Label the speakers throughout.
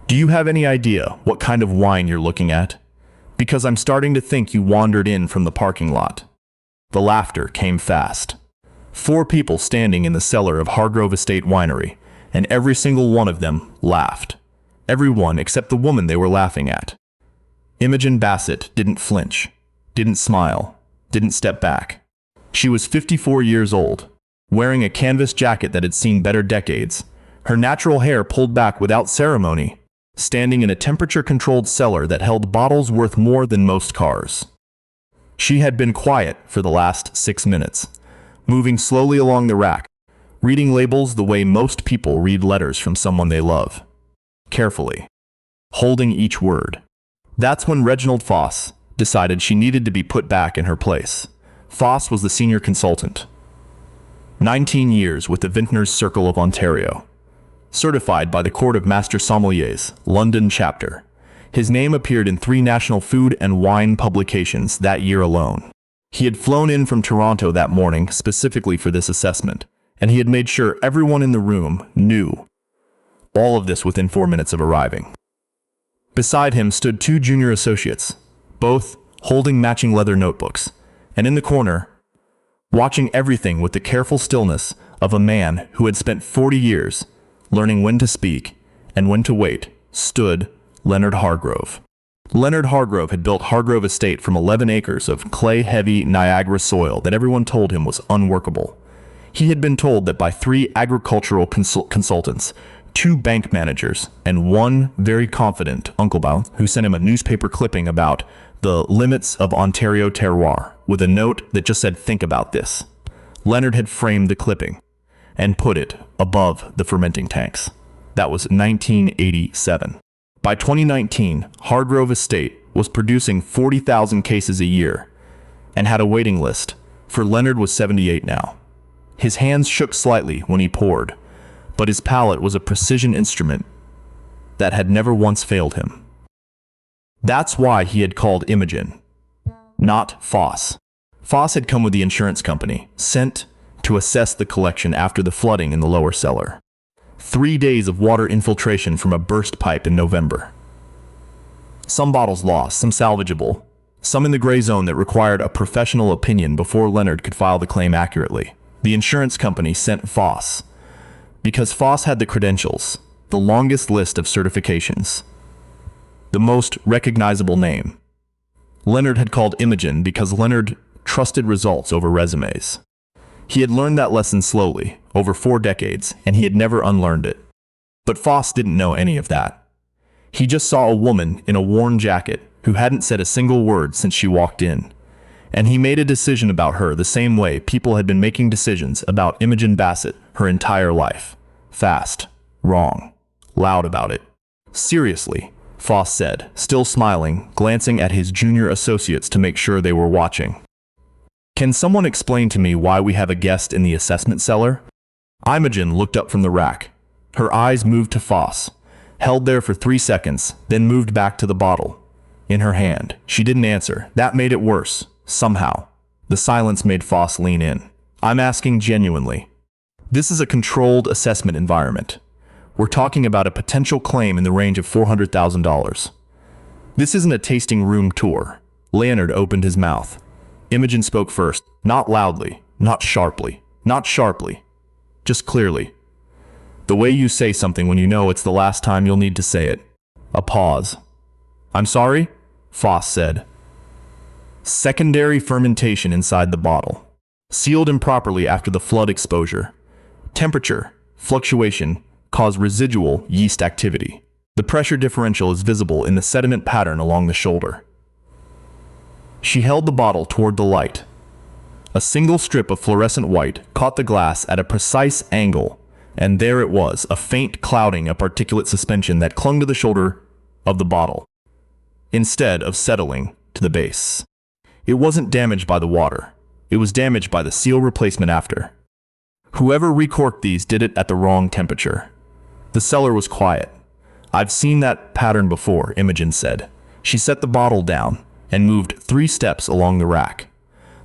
Speaker 1: Do you have any idea what kind of wine you're looking at? Because I'm starting to think you wandered in from the parking lot. The laughter came fast. 4 people standing in the cellar of Hargrove Estate Winery, and every single one of them laughed. Everyone except the woman they were laughing at. Imogen Bassett didn't flinch, didn't smile, didn't step back. She was 54 years old, wearing a canvas jacket that had seen better decades, her natural hair pulled back without ceremony, standing in a temperature-controlled cellar that held bottles worth more than most cars. She had been quiet for the last 6 minutes, moving slowly along the rack, reading labels the way most people read letters from someone they love. Carefully, holding each word. That's when Reginald Foss decided she needed to be put back in her place. Foss was the senior consultant. 19 years with the Vintners Circle of Ontario. Certified by the Court of Master Sommeliers, London chapter. His name appeared in 3 national food and wine publications that year alone. He had flown in from Toronto that morning specifically for this assessment, and he had made sure everyone in the room knew. All of this within 4 minutes of arriving. Beside him stood 2 junior associates, both holding matching leather notebooks, and in the corner, watching everything with the careful stillness of a man who had spent 40 years learning when to speak and when to wait, stood Leonard Hargrove. Leonard Hargrove had built Hargrove Estate from 11 acres of clay-heavy Niagara soil that everyone told him was unworkable. He had been told that by 3 agricultural consultants, 2 bank managers, and 1 very confident uncle who sent him a newspaper clipping about the limits of Ontario terroir, with a note that just said, "Think about this." Leonard had framed the clipping and put it above the fermenting tanks. That was 1987. By 2019, Hargrove Estate was producing 40,000 cases a year and had a waiting list, for Leonard was 78 now. His hands shook slightly when he poured, but his palate was a precision instrument that had never once failed him. That's why he had called Imogen, not Foss. Foss had come with the insurance company, sent to assess the collection after the flooding in the lower cellar. 3 days of water infiltration from a burst pipe in November. Some bottles lost, some salvageable, some in the gray zone that required a professional opinion before Leonard could file the claim accurately. The insurance company sent Foss, because Foss had the credentials, the longest list of certifications, the most recognizable name. Leonard had called Imogen because Leonard trusted results over resumes. He had learned that lesson slowly, over 4 decades, and he had never unlearned it. But Foss didn't know any of that. He just saw a woman in a worn jacket who hadn't said a single word since she walked in. And he made a decision about her the same way people had been making decisions about Imogen Bassett her entire life. Fast, wrong, loud about it. "Seriously," Foss said, still smiling, glancing at his junior associates to make sure they were watching. "Can someone explain to me why we have a guest in the assessment cellar?" Imogen looked up from the rack. Her eyes moved to Foss, held there for 3 seconds, then moved back to the bottle in her hand. She didn't answer. That made it worse, somehow. The silence made Foss lean in. "I'm asking genuinely. This is a controlled assessment environment. We're talking about a potential claim in the range of $400,000. This isn't a tasting room tour." Leonard opened his mouth. Imogen spoke first, not loudly, not sharply, just clearly. The way you say something when you know it's the last time you'll need to say it. A pause. "I'm sorry?" Foss said. "Secondary fermentation inside the bottle. Sealed improperly after the flood exposure. Temperature fluctuation cause residual yeast activity. The pressure differential is visible in the sediment pattern along the shoulder." She held the bottle toward the light. A single strip of fluorescent white caught the glass at a precise angle, and there it was, a faint clouding of particulate suspension that clung to the shoulder of the bottle, instead of settling to the base. It wasn't damaged by the water. It was damaged by the seal replacement after. Whoever recorked these did it at the wrong temperature. The cellar was quiet. "I've seen that pattern before," Imogen said. She set the bottle down and moved 3 steps along the rack.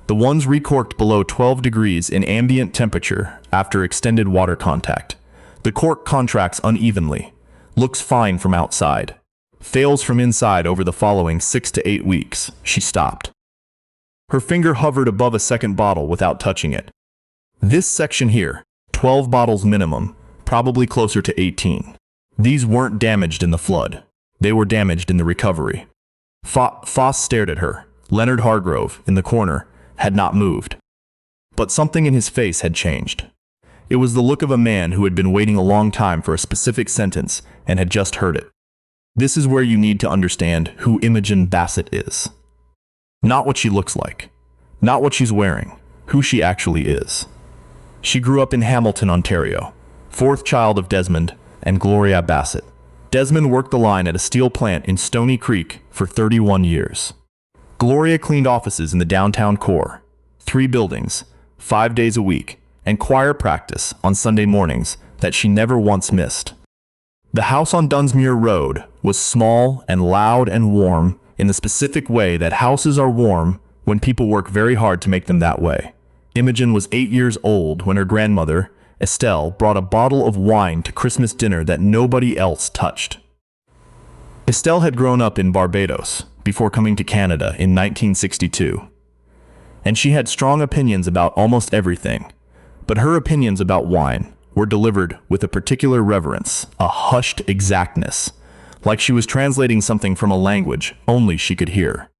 Speaker 1: The ones recorked below 12 degrees in ambient temperature after extended water contact. The cork contracts unevenly, Looks fine from outside. Fails from inside over the following 6 to 8 weeks. She stopped. Her finger hovered above a second bottle without touching it. This section here, 12 bottles minimum, probably closer to 18. These weren't damaged in the flood. They were damaged in the recovery. Foss stared at her. Leonard Hargrove, in the corner, had not moved. But something in his face had changed. It was the look of a man who had been waiting a long time for a specific sentence and had just heard it. This is where you need to understand who Imogen Bassett is. Not what she looks like. Not what she's wearing. Who she actually is. She grew up in Hamilton, Ontario, fourth child of Desmond and Gloria Bassett. Desmond worked the line at a steel plant in Stony Creek for 31 years. Gloria cleaned offices in the downtown core, 3 buildings, 5 days a week, and choir practice on Sunday mornings that she never once missed. The house on Dunsmuir Road was small and loud and warm in the specific way that houses are warm when people work very hard to make them that way. Imogen was 8 years old when her grandmother, Estelle, brought a bottle of wine to Christmas dinner that nobody else touched. Estelle had grown up in Barbados before coming to Canada in 1962, and she had strong opinions about almost everything, but her opinions about wine were delivered with a particular reverence, a hushed exactness, like she was translating something from a language only she could hear.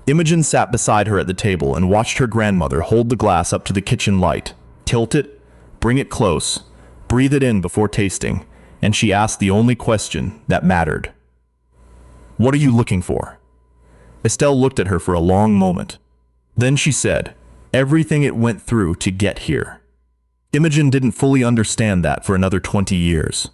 Speaker 1: Imogen sat beside her at the table and watched her grandmother hold the glass up to the kitchen light, tilt it, bring it close, breathe it in before tasting, and she asked the only question that mattered. "What are you looking for?" Estelle looked at her for a long moment. Then she said, "Everything it went through to get here." Imogen didn't fully understand that for another 20 years.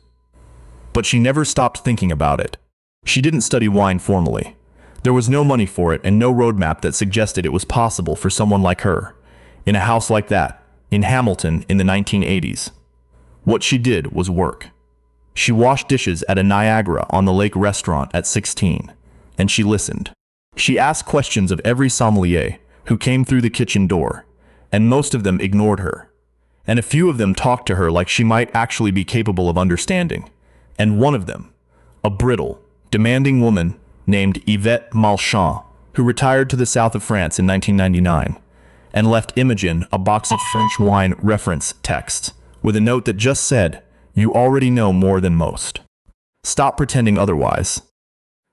Speaker 1: But she never stopped thinking about it. She didn't study wine formally. There was no money for it and no roadmap that suggested it was possible for someone like her, in a house like that, in Hamilton in the 1980s. What she did was work. She washed dishes at a Niagara on the Lake restaurant at 16, and she listened. She asked questions of every sommelier who came through the kitchen door, and most of them ignored her. And a few of them talked to her like she might actually be capable of understanding. And one of them, a brittle, demanding woman named Yvette Malchamp, who retired to the south of France in 1999, and left Imogen a box of French wine reference texts with a note that just said, "You already know more than most. Stop pretending otherwise."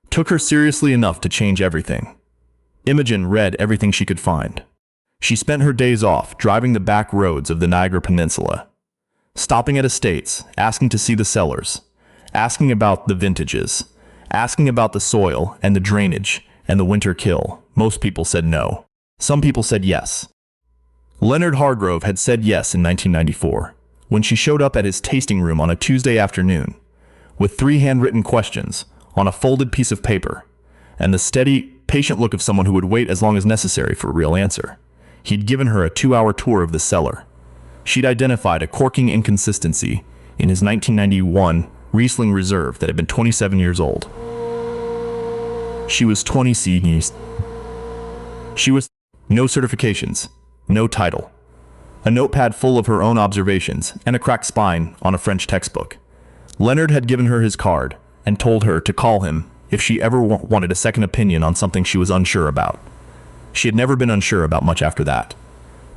Speaker 1: Took her seriously enough to change everything. Imogen read everything she could find. She spent her days off driving the back roads of the Niagara Peninsula, stopping at estates, asking to see the cellars, asking about the vintages, asking about the soil and the drainage and the winter kill. Most people said no. Some people said yes. Leonard Hargrove had said yes in 1994, when she showed up at his tasting room on a Tuesday afternoon, with 3 handwritten questions on a folded piece of paper, and the steady, patient look of someone who would wait as long as necessary for a real answer. He'd given her a 2-hour tour of the cellar. She'd identified a corking inconsistency in his 1991 Riesling Reserve that had been 27 years old. She was 20 CEs. She was no certifications, no title. A notepad full of her own observations and a cracked spine on a French textbook. Leonard had given her his card and told her to call him if she ever wanted a second opinion on something she was unsure about. She had never been unsure about much after that.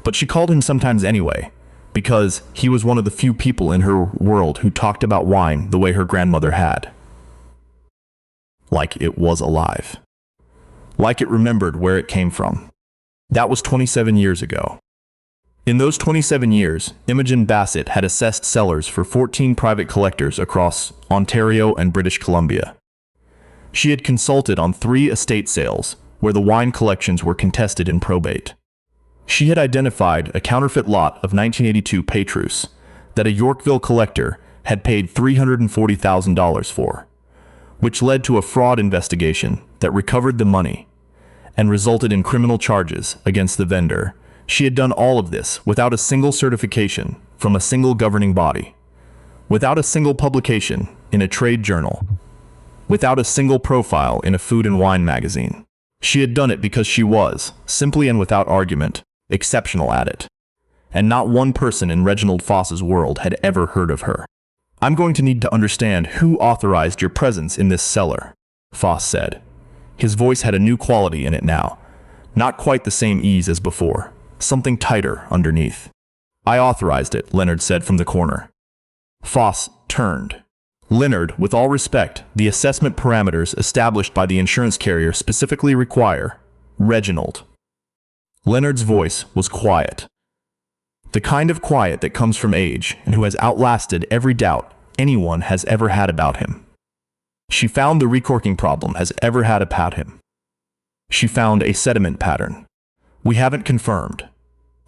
Speaker 1: But she called him sometimes anyway, because he was one of the few people in her world who talked about wine the way her grandmother had. Like it was alive. Like it remembered where it came from. That was 27 years ago. In those 27 years, Imogen Bassett had assessed cellars for 14 private collectors across Ontario and British Columbia. She had consulted on 3 estate sales where the wine collections were contested in probate. She had identified a counterfeit lot of 1982 Petrus that a Yorkville collector had paid $340,000 for, which led to a fraud investigation that recovered the money and resulted in criminal charges against the vendor. She had done all of this without a single certification from a single governing body, without a single publication in a trade journal, without a single profile in a food and wine magazine. She had done it because she was, simply and without argument, exceptional at it. And not one person in Reginald Foss's world had ever heard of her. I'm going to need to understand who authorized your presence in this cellar, Foss said. His voice had a new quality in it now. Not quite the same ease as before. Something tighter underneath. I authorized it, Leonard said from the corner. Foss turned. Leonard, with all respect, the assessment parameters established by the insurance carrier specifically require Reginald. Leonard's voice was quiet. The kind of quiet that comes from age and who has outlasted every doubt anyone has ever had about him. She found the recorking problem has ever had about him. She found a sediment pattern. We haven't confirmed.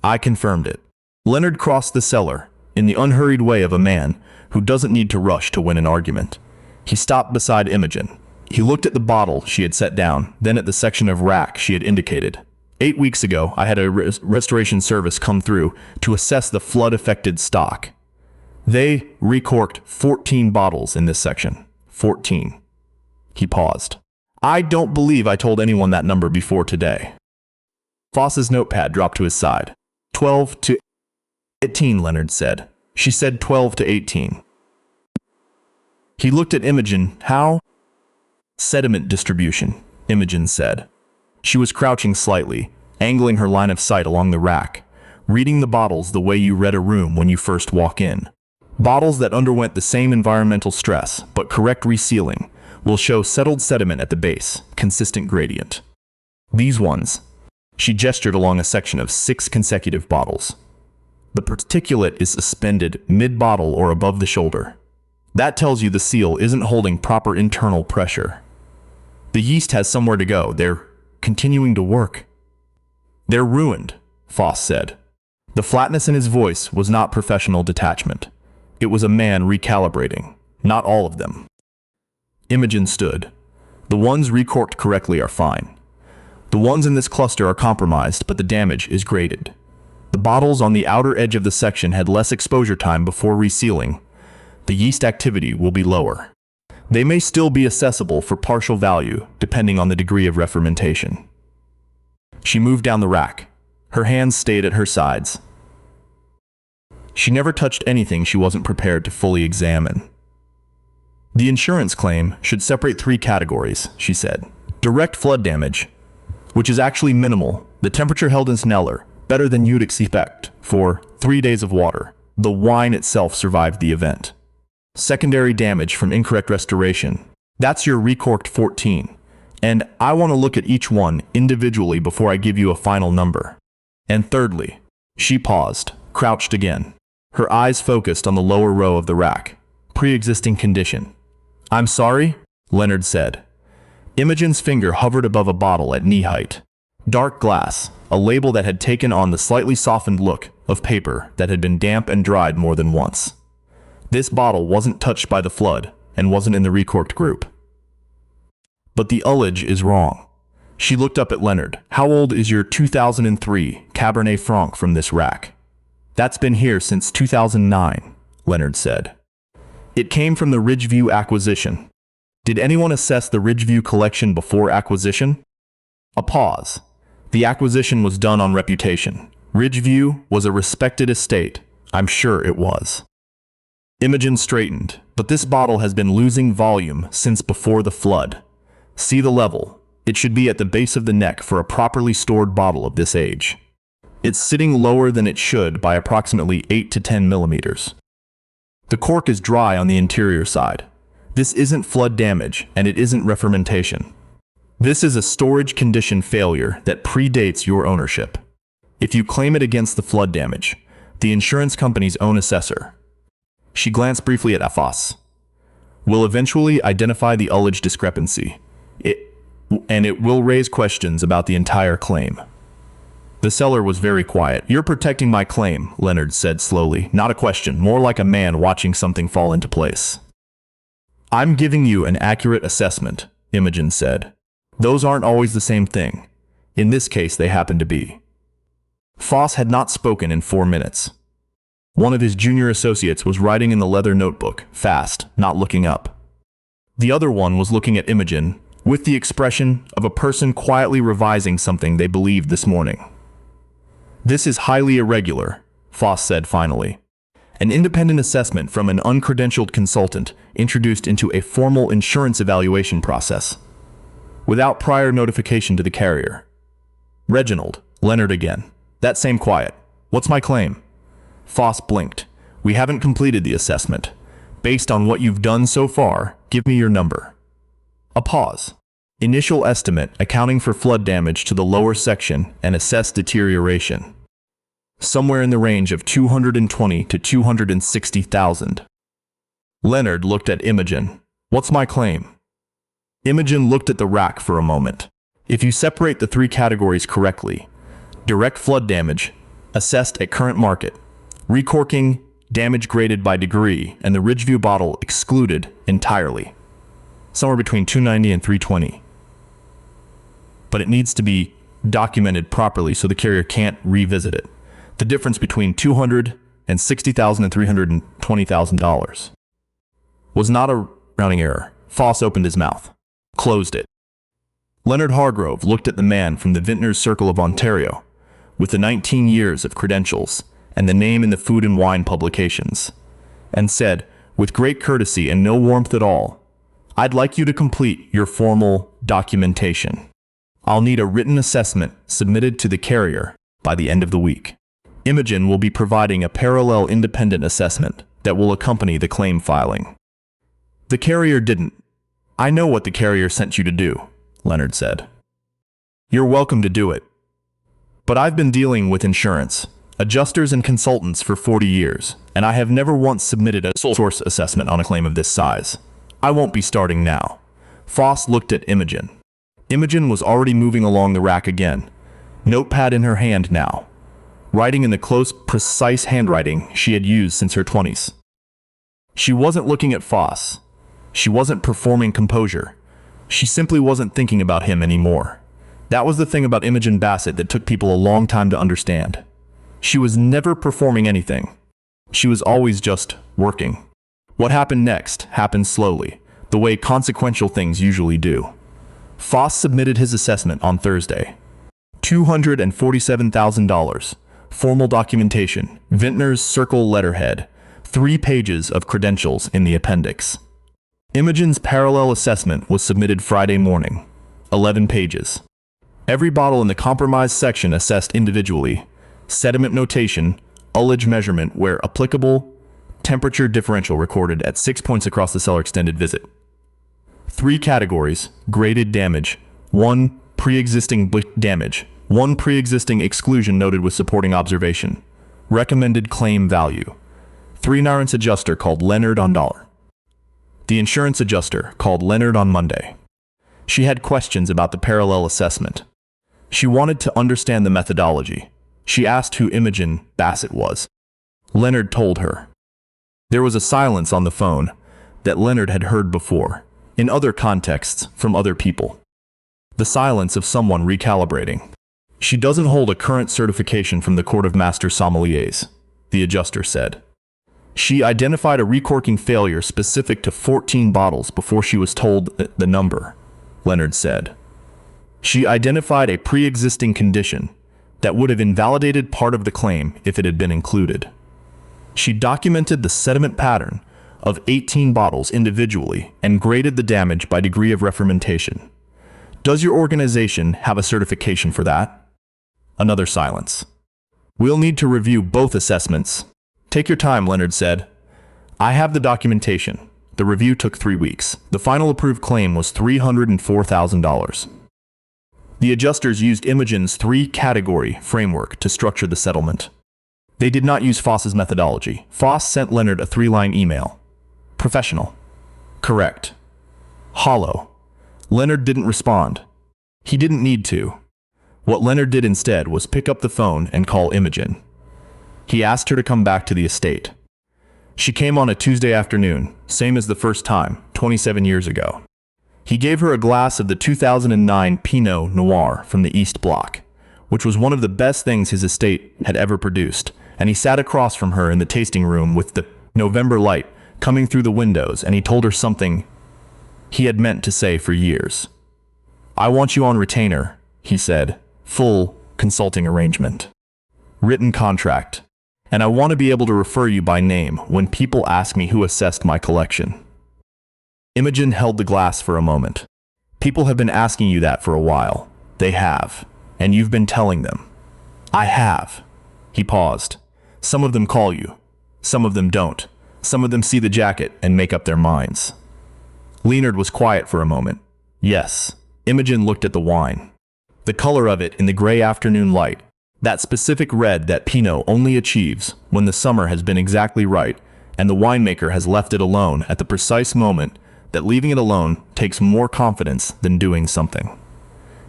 Speaker 1: I confirmed it. Leonard crossed the cellar in the unhurried way of a man who doesn't need to rush to win an argument. He stopped beside Imogen. He looked at the bottle she had set down, then at the section of rack she had indicated. 8 weeks ago, I had a restoration service come through to assess the flood-affected stock. They recorked 14 bottles in this section. 14. He paused. I don't believe I told anyone that number before today. Foss's notepad dropped to his side. 12 to 18, Leonard said. She said 12 to 18. He looked at Imogen. How? Sediment distribution, Imogen said. She was crouching slightly, angling her line of sight along the rack, reading the bottles the way you read a room when you first walk in. Bottles that underwent the same environmental stress, but correct resealing, will show settled sediment at the base, consistent gradient. These ones. She gestured along a section of 6 consecutive bottles. The particulate is suspended mid-bottle or above the shoulder. That tells you the seal isn't holding proper internal pressure. The yeast has somewhere to go. They're continuing to work. They're ruined, Foss said. The flatness in his voice was not professional detachment. It was a man recalibrating. Not all of them. Imogen stood. The ones recorked correctly are fine. The ones in this cluster are compromised, but the damage is graded. The bottles on the outer edge of the section had less exposure time before resealing. The yeast activity will be lower. They may still be accessible for partial value, depending on the degree of refermentation. She moved down the rack. Her hands stayed at her sides. She never touched anything she wasn't prepared to fully examine. The insurance claim should separate 3 categories, she said. Direct flood damage, which is actually minimal. The temperature held in Cellar, better than you'd expect, for 3 days of water. The wine itself survived the event. Secondary damage from incorrect restoration. That's your recorked 14. And I want to look at each one individually before I give you a final number. And thirdly, she paused, crouched again. Her eyes focused on the lower row of the rack. Pre-existing condition. I'm sorry, Leonard said. Imogen's finger hovered above a bottle at knee height. Dark glass, a label that had taken on the slightly softened look of paper that had been damp and dried more than once. This bottle wasn't touched by the flood and wasn't in the recorked group. But the ullage is wrong. She looked up at Leonard. How old is your 2003 Cabernet Franc from this rack? That's been here since 2009, Leonard said. It came from the Ridgeview acquisition. Did anyone assess the Ridgeview collection before acquisition? A pause. The acquisition was done on reputation. Ridgeview was a respected estate. I'm sure it was. Imogen straightened, but this bottle has been losing volume since before the flood. See the level. It should be at the base of the neck for a properly stored bottle of this age. It's sitting lower than it should by approximately 8 to 10 millimeters. The cork is dry on the interior side. This isn't flood damage, and it isn't refermentation. This is a storage condition failure that predates your ownership. If you claim it against the flood damage, the insurance company's own assessor, she glanced briefly at Foss, will eventually identify the ullage discrepancy. It will raise questions about the entire claim. The Cellar was very quiet. You're protecting my claim, Leonard said slowly. Not a question, more like a man watching something fall into place. I'm giving you an accurate assessment, Imogen said. Those aren't always the same thing. In this case, they happen to be. Foss had not spoken in 4 minutes. One of his junior associates was writing in the leather notebook, fast, not looking up. The other one was looking at Imogen, with the expression of a person quietly revising something they believed this morning. This is highly irregular, Foss said finally. An independent assessment from an uncredentialed consultant introduced into a formal insurance evaluation process, without prior notification to the carrier. Reginald, Leonard again. That same quiet. What's my claim? Foss blinked. We haven't completed the assessment. Based on what you've done so far, give me your number. A pause. Initial estimate accounting for flood damage to the lower section and assessed deterioration. Somewhere in the range of $220,000 to $260,000. Leonard looked at Imogen. What's my claim? Imogen looked at the rack for a moment. If you separate the three categories correctly, direct flood damage, assessed at current market, recorking, damage graded by degree, and the Ridgeview bottle excluded entirely, somewhere between $290,000 and $320,000. But it needs to be documented properly so the carrier can't revisit it. The difference between $260,000 and $320,000 was not a rounding error. Foss opened his mouth, closed it. Leonard Hargrove looked at the man from the Vintners Circle of Ontario, with the 19 years of credentials and the name in the food and wine publications, and said, with great courtesy and no warmth at all, I'd like you to complete your formal documentation. I'll need a written assessment submitted to the carrier by the end of the week. Imogen will be providing a parallel independent assessment that will accompany the claim filing. The carrier didn't. I know what the carrier sent you to do, Leonard said. You're welcome to do it. But I've been dealing with insurance, adjusters and consultants for 40 years, and I have never once submitted a sole source assessment on a claim of this size. I won't be starting now. Foss looked at Imogen. Imogen was already moving along the rack again, notepad in her hand now, writing in the close, precise handwriting she had used since her 20s. She wasn't looking at Foss. She wasn't performing composure. She simply wasn't thinking about him anymore. That was the thing about Imogen Bassett that took people a long time to understand. She was never performing anything. She was always just working. What happened next happened slowly, the way consequential things usually do. Foss submitted his assessment on Thursday. $247,000. Formal documentation, Vintners Circle letterhead, 3 pages of credentials in the appendix. Imogen's parallel assessment was submitted Friday morning, 11 pages. Every bottle in the compromise section assessed individually, sediment notation, ullage measurement where applicable, temperature differential recorded at 6 points across the cellar extended visit. 3 categories, graded damage, 1 pre-existing damage, 1 pre-existing exclusion noted with supporting observation. Recommended claim value. 3 insurance adjuster called Leonard on Daugh. The insurance adjuster called Leonard on Monday. She had questions about the parallel assessment. She wanted to understand the methodology. She asked who Imogen Bassett was. Leonard told her. There was a silence on the phone that Leonard had heard before, in other contexts from other people. The silence of someone recalibrating. She doesn't hold a current certification from the Court of Master Sommeliers, the adjuster said. She identified a recorking failure specific to 14 bottles before she was told the number, Leonard said. She identified a pre-existing condition that would have invalidated part of the claim if it had been included. She documented the sediment pattern of 18 bottles individually and graded the damage by degree of reformentation. Does your organization have a certification for that? Another silence. We'll need to review both assessments. Take your time, Leonard said. I have the documentation. The review took 3 weeks. The final approved claim was $304,000. The adjusters used Imogen's 3-category framework to structure the settlement. They did not use Foss's methodology. Foss sent Leonard a 3-line email. Professional. Correct. Hollow. Leonard didn't respond. He didn't need to. What Leonard did instead was pick up the phone and call Imogen. He asked her to come back to the estate. She came on a Tuesday afternoon, same as the first time, 27 years ago. He gave her a glass of the 2009 Pinot Noir from the East Block, which was one of the best things his estate had ever produced, and he sat across from her in the tasting room with the November light coming through the windows, and he told her something he had meant to say for years. I want you on retainer, he said. Full consulting arrangement. Written contract. And I want to be able to refer you by name when people ask me who assessed my collection. Imogen held the glass for a moment. People have been asking you that for a while. They have. And you've been telling them. I have. He paused. Some of them call you. Some of them don't. Some of them see the jacket and make up their minds. Leonard was quiet for a moment. Yes. Imogen looked at the wine. The color of it in the gray afternoon light. That specific red that Pinot only achieves when the summer has been exactly right and the winemaker has left it alone at the precise moment that leaving it alone takes more confidence than doing something.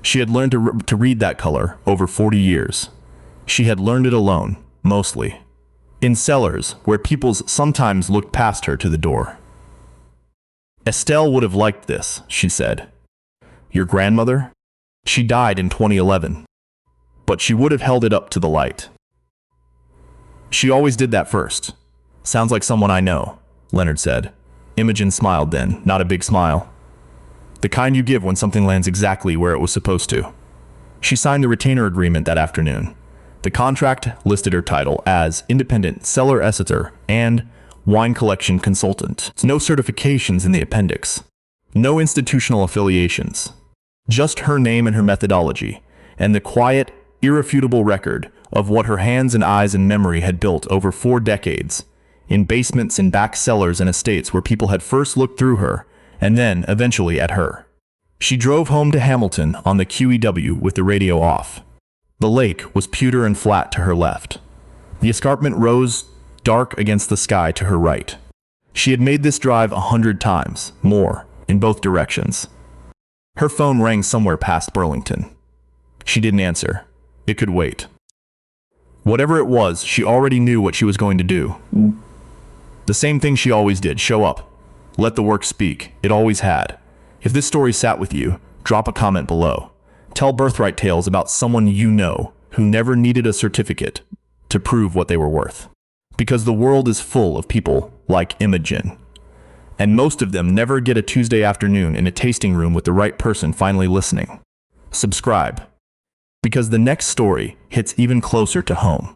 Speaker 1: She had learned to read that color over 40 years. She had learned it alone, mostly. In cellars, where people sometimes looked past her to the door. Estelle would have liked this, she said. Your grandmother? She died in 2011. But she would have held it up to the light. She always did that first. Sounds like someone I know, Leonard said. Imogen smiled then, not a big smile. The kind you give when something lands exactly where it was supposed to. She signed the retainer agreement that afternoon. The contract listed her title as independent cellar estimator and wine collection consultant. No certifications in the appendix. No institutional affiliations. Just her name and her methodology, and the quiet, irrefutable record of what her hands and eyes and memory had built over 4 decades, in basements and back cellars and estates where people had first looked through her, and then, eventually, at her. She drove home to Hamilton on the QEW with the radio off. The lake was pewter and flat to her left. The escarpment rose dark against the sky to her right. She had made this drive 100 times, more, in both directions. Her phone rang somewhere past Burlington. She didn't answer. It could wait. Whatever it was, she already knew what she was going to do. The same thing she always did, show up. Let the work speak. It always had. If this story sat with you, drop a comment below. Tell birthright tales about someone you know who never needed a certificate to prove what they were worth. Because the world is full of people like Imogen. And most of them never get a Tuesday afternoon in a tasting room with the right person finally listening. Subscribe. Because the next story hits even closer to home.